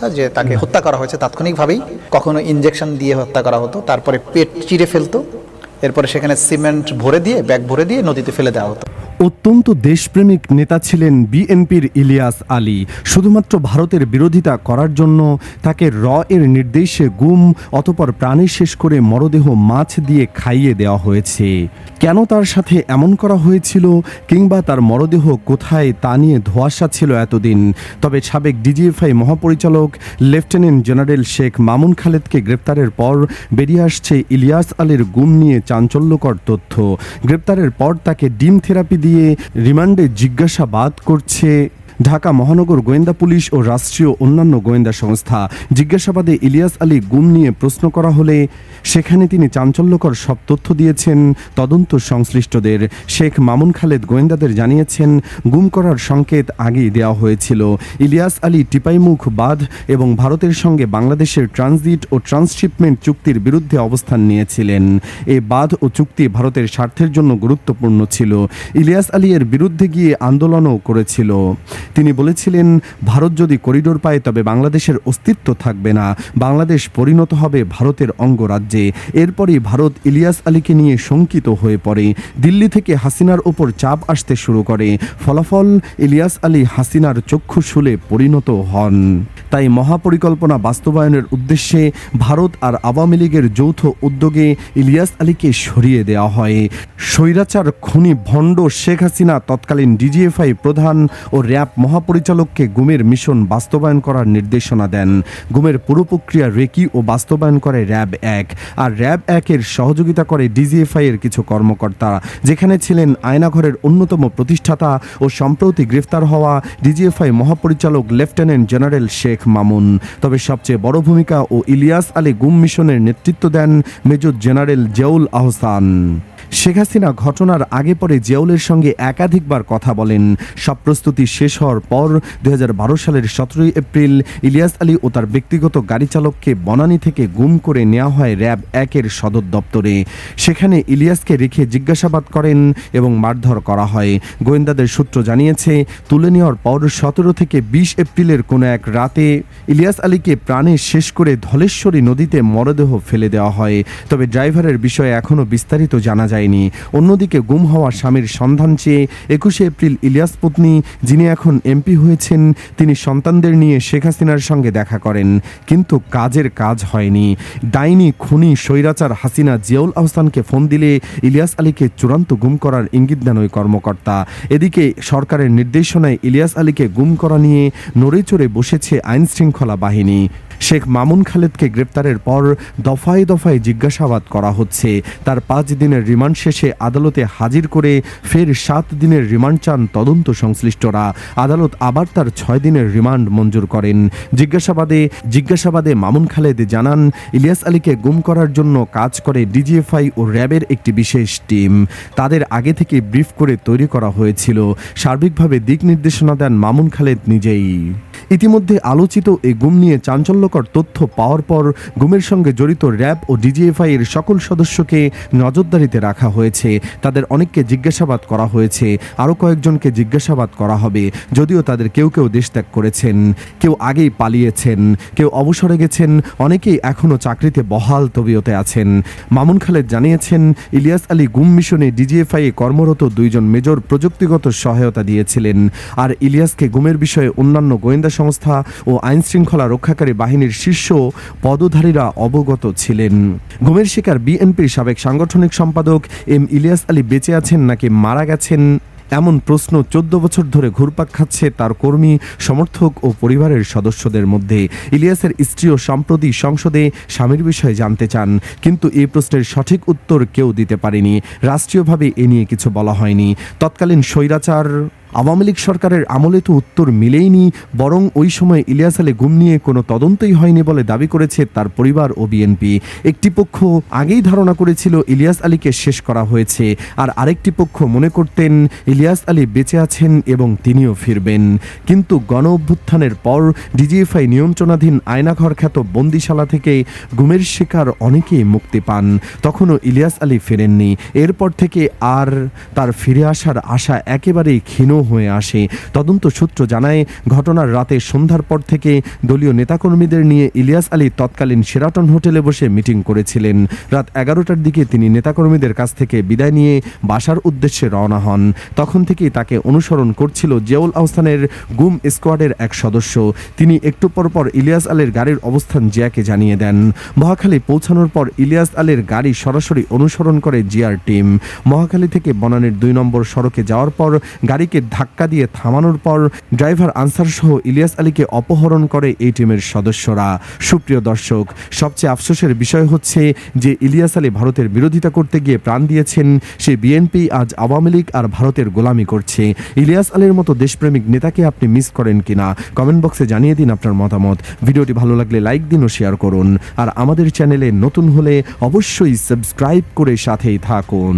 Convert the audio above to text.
অবস্থা যে তাকে হত্যা করা হয়েছে তাৎক্ষণিকভাবেই, কখনো ইনজেকশন দিয়ে হত্যা করা হতো, তারপরে পেট চিরে ফেলতো, এরপরে সেখানে সিমেন্ট ভরে দিয়ে ব্যাগ ভরে দিয়ে নদীতে ফেলে দেওয়া হতো। অত্যন্ত দেশপ্রেমিক নেতা ছিলেন বিএনপির ইলিয়াস আলী। শুধুমাত্র ভারতের বিরোধিতা করার জন্য তাকে এর নির্দেশে গুম, অতঃপর প্রাণে শেষ করে মরদেহ মাছ দিয়ে খাইয়ে দেওয়া হয়েছে। কেন তার সাথে এমন করা হয়েছিল কিংবা তার মরদেহ কোথায় তা নিয়ে ধোঁয়াশা ছিল এতদিন। তবে সাবেক ডিজিএফআই মহাপরিচালক লেফটেন্যান্ট জেনারেল শেখ মামুন খালেদকে গ্রেপ্তারের পর বেরিয়ে আসছে ইলিয়াস আলীর গুম নিয়ে চাঞ্চল্যকর তথ্য। গ্রেপ্তারের পর তাকে ডিম থেরাপি দিয়ে রিমান্ডে জিজ্ঞাসাবাদ করছে ঢাকা মহানগর গোয়েন্দা পুলিশ ও রাষ্ট্রীয় অন্যান্য গোয়েন্দা সংস্থা। জিজ্ঞাসাবাদে ইলিয়াস আলী গুম নিয়ে প্রশ্ন করা হলে সেখানে তিনি চাঞ্চল্যকর সব তথ্য দিয়েছেন তদন্ত সংশ্লিষ্টদের। শেখ মামুন খালেদ গোয়েন্দাদের জানিয়েছেন গুম করার সংকেত আগেই দেওয়া হয়েছিল। ইলিয়াস আলী টিপাইমুখ বাঁধ এবং ভারতের সঙ্গে বাংলাদেশের ট্রানজিট ও ট্রান্সশিপমেন্ট চুক্তির বিরুদ্ধে অবস্থান নিয়েছিলেন। এই বাঁধ ও চুক্তি ভারতের স্বার্থের জন্য গুরুত্বপূর্ণ ছিল। ইলিয়াস আলী এর বিরুদ্ধে গিয়ে আন্দোলনও করেছিল। তিনি বলেছিলেন, ভারত যদি করিডোর পায় তবে বাংলাদেশের অস্তিত্ব থাকবে না, বাংলাদেশ পরিণত হবে ভারতের অঙ্গরাজ্যে। এরপরই ভারত ইলিয়াস আলীকে নিয়ে শঙ্কিত হয়ে পড়ে। দিল্লি থেকে হাসিনার ওপর চাপ আসতে শুরু করে। ফলাফল, ইলিয়াস আলী হাসিনার চক্ষুশূলে পরিণত হন। তাই মহাপরিকল্পনা বাস্তবায়নের উদ্দেশ্যে ভারত আর আওয়ামী লীগের যৌথ উদ্যোগে ইলিয়াস আলীকে সরিয়ে দেওয়া হয়। স্বৈরাচার খুনি ভণ্ড শেখ হাসিনা তৎকালীন ডিজিএফআই প্রধান ও র্যাব মহাপরিচালককে গুমের মিশন বাস্তবায়ন করার নির্দেশনা দেন। গুমের পুরো প্রক্রিয়া রেকি ও বাস্তবায়ন করে র্যাব 1, আর র্যাব 1 এর সহযোগিতা করে ডিজিএফআই এর কিছু কর্মকর্তা, যেখানে ছিলেন আয়নাঘরের অন্যতম প্রতিষ্ঠাতা ও সম্প্রতি গ্রেফতার হওয়া ডিজিএফআই মহাপরিচালক লেফটেন্যান্ট জেনারেল শেখ মামুন। তবে সবচেয়ে বড় ভূমিকা ও ইলিয়াস আলী গুম মিশনের নেতৃত্ব দেন মেজর জেনারেল জিয়াউল আহসান। শেখ হাসিনা ঘটনার আগে পরে জিয়াউলের সঙ্গে একাধিকবার কথা বলেন। সব প্রস্তুতি শেষ হওয়ার পর 2012 সালের 17 এপ্রিল ইলিয়াস আলী ও তার ব্যক্তিগত গাড়ি চালককে বনানী থেকে গুম করে নেওয়া হয় র্যাব 1 এর সদর দপ্তরে। সেখানে ইলিয়াসকে রেখে জিজ্ঞাসাবাদ করেন এবং মারধর করা হয়। গোয়েন্দাদের সূত্র জানিয়েছে, তুলে নেওয়ার পর 17 থেকে 20 এপ্রিলের কোনো এক রাতে ইলিয়াস আলীকে প্রাণে শেষ করে ধলেশ্বরী নদীতে মরদেহ ফেলে দেওয়া হয়। তবে ড্রাইভারের বিষয়ে এখনও বিস্তারিত জানা যায়। অন্যদিকে গুম হওয়া স্বামীর সন্ধান চেয়ে 21 এপ্রিল ইলিয়াস পত্নী, যিনি এখন এমপি হয়েছেন, তিনি সন্তানদের নিয়ে শেখ হাসিনার সঙ্গে দেখা করেন, কিন্তু কাজের কাজ হয়নি। ডাইনি খুনি স্বৈরাচার হাসিনা জিয়াউল আহসানকে ফোন দিলে ইলিয়াস আলীকে চূড়ান্ত গুম করার ইঙ্গিত দেন ওই কর্মকর্তা। এদিকে সরকারের নির্দেশনায় ইলিয়াস আলীকে গুম করা নিয়ে নড়েচড়ে বসেছে আইন শৃঙ্খলা বাহিনী। শেখ মামুন খালেদকে গ্রেপ্তারের পর দফায় দফায় জিজ্ঞাসাবাদ করা হচ্ছে। তার 5 দিনের রিমান্ড শেষে আদালতে হাজির করে ফের 7 দিনের রিমান্ড চান তদন্ত সংশ্লিষ্টরা। আদালত আবার তার 6 দিনের রিমান্ড মঞ্জুর করেন। জিজ্ঞাসাবাদে মামুন খালেদ জানান, ইলিয়াস আলীকে গুম করার জন্য কাজ করে ডিজিএফআই ও র্যাবের একটি বিশেষ টিম। তাদের আগে থেকে ব্রিফ করে তৈরি করা হয়েছিল। সার্বিকভাবে দিক নির্দেশনা দেন মামুন খালেদ নিজেই। ইতিমধ্যে আলোচিত এই গুম নিয়ে চাঞ্চল্যকর তথ্য পাওয়ার পর গুমের সঙ্গে জড়িত র্যাব ও ডিজিএফআই এর সকল সদস্যকে নজরদারিতে রাখা হয়েছে। তাদের অনেককে জিজ্ঞাসাবাদ করা হয়েছে, আরও কয়েকজনকে জিজ্ঞাসাবাদ করা হবে। যদিও তাদের কেউ কেউ দেশত্যাগ করেছেন, কেউ আগেই পালিয়েছেন, কেউ অবসরে গেছেন, অনেকেই এখনও চাকরিতে বহাল তবিয়তে আছেন। মামুন খালেদ জানিয়েছেন, ইলিয়াস আলী গুম মিশনে ডিজিএফআই কর্মরত 2 জন মেজর প্রযুক্তিগত সহায়তা দিয়েছিলেন। আর ইলিয়াসকে গুমের বিষয়ে অন্যান্য গোয়েন্দা সংস্থা ও আইন শৃঙ্খলা রক্ষাকারী বাহিনীর শীর্ষ পদধারীরা অবগত ছিলেন। গুমের শিকার বিএনপির সাবেক সাংগঠনিক সম্পাদক এম ইলিয়াস আলী বেঁচে আছেন নাকি মারা গেছেন, এমন প্রশ্ন 14 বছর ধরে ঘুরপাক খাচ্ছে তার কর্মী, সমর্থক ও পরিবারের সদস্যদের মধ্যে। ইলিয়াসের স্ত্রীও সম্প্রতি সংসদে স্বামীর বিষয়ে জানতে চান, কিন্তু এই প্রশ্নের সঠিক উত্তর কেউ দিতে পারেনি। রাষ্ট্রীয়ভাবে এ নিয়ে কিছু বলা হয়নি। তৎকালীন স্বৈরাচার আওয়ামী লীগ সরকারের আমলে তো উত্তর মিলেইনি, বরং ওই সময় ইলিয়াস আলী গুম নিয়ে কোনো তদন্তই হয়নি বলে দাবি করেছে তার পরিবার ও বিএনপি। একটি পক্ষ আগেই ধারণা করেছিল ইলিয়াস আলীকে শেষ করা হয়েছে, আর আরেকটি পক্ষ মনে করতেন ইলিয়াস আলী বেঁচে আছেন এবং তিনিও ফিরবেন। কিন্তু গণ অভ্যুত্থানের পর ডিজিএফআই নিয়ন্ত্রণাধীন আয়নাঘর খ্যাত বন্দিশালা থেকে গুমের শিকার অনেকেই মুক্তি পান। তখনও ইলিয়াস আলী ফেরেননি। এরপর থেকে আর তার ফিরে আসার আশা একেবারেই ক্ষীণ হয়ে আসে। তদন্ত সূত্র জানায়, ঘটনার রাতে সন্ধ্যার পর থেকে দলীয় নেতাকর্মীদের নিয়ে ইলিয়াস আলী তৎকালীন শেরাটন হোটেলে বসে মিটিং করেছিলেন। রাত 11টার দিকে তিনি নেতাকর্মীদের কাছ থেকে বিদায় নিয়ে বাসার উদ্দেশ্যে রওনা হন। তখন থেকেই তাকে অনুসরণ করছিল জিয়াউল আহসানের গুম স্কোয়াডের এক সদস্য। তিনি একটু পরপর ইলিয়াস আলীর গাড়ির অবস্থান জিয়াকে জানিয়ে দেন। মহাখালী পৌঁছানোর পর ইলিয়াস আলীর গাড়ি সরাসরি অনুসরণ করে জিয়ার টিম। মহাখালী থেকে বনানীর 2 নম্বর সড়কে যাওয়ার পর গাড়িকে ধাক্কা দিয়ে থামানোর পর ড্রাইভার আনসার সহ ইলিয়াস আলীকে অপহরণ করে এই টিমের সদস্যরা। সুপ্রিয় দর্শক, সবচেয়ে আফসোসের বিষয় হচ্ছে যে ইলিয়াস আলী ভারতের বিরোধিতা করতে গিয়ে প্রাণ দিয়েছেন, সে বিএনপি আজ আওয়ামী লীগ আর ভারতের গোলামি করছে। ইলিয়াস আলীর মতো দেশপ্রেমিক নেতাকে আপনি মিস করেন কিনা কমেন্ট বক্সে জানিয়ে দিন আপনার মতামত। ভিডিওটি ভালো লাগলে লাইক দিন ও শেয়ার করুন। আর আমাদের চ্যানেলে নতুন হলে অবশ্যই সাবস্ক্রাইব করে সাথেই থাকুন।